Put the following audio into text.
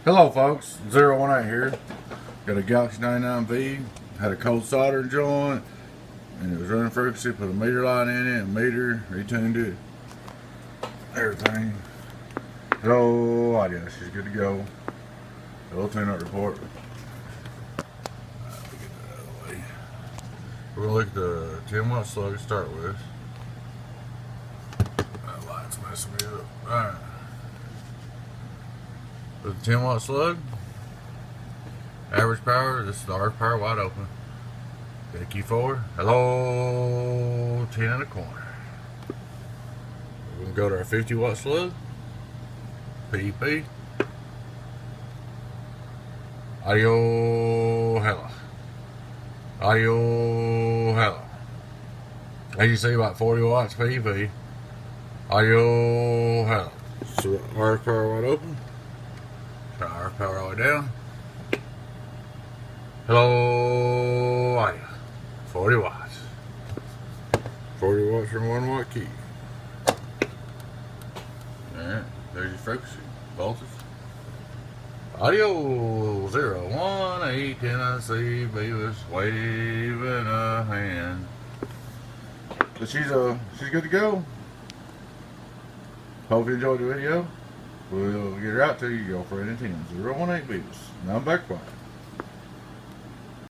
Hello folks, 018 here. Got a Galaxy 99V, had a cold soldering joint, and it was running frequency, put a meter light in it, a meter, retuned it, everything. Hello, audio, she's good to go. A little tune-up report. Let me get that out of the way. We're gonna look at the 10-watt slug to start with. That light's messing me up. Alright. With the 10-watt slug, average power, this is the RF power wide open. Got Q4, hello, 10 and a quarter. We're gonna go to our 50-watt slug, PEP, audio, hello, audio, hello. As you see, about 40 watts PEP, audio, hello. So RF power wide open. Turn RF power all the way down. Hello, audio. 40 watts. 40 watts from 1 watt key. Alright, there's your frequency. Voltage. Audio 018 Tennessee Beavis waving a hand. So she's good to go. Hope you enjoyed the video. We'll get her out to you, girlfriend and 10. 018 Beavis. Now I'm back quiet.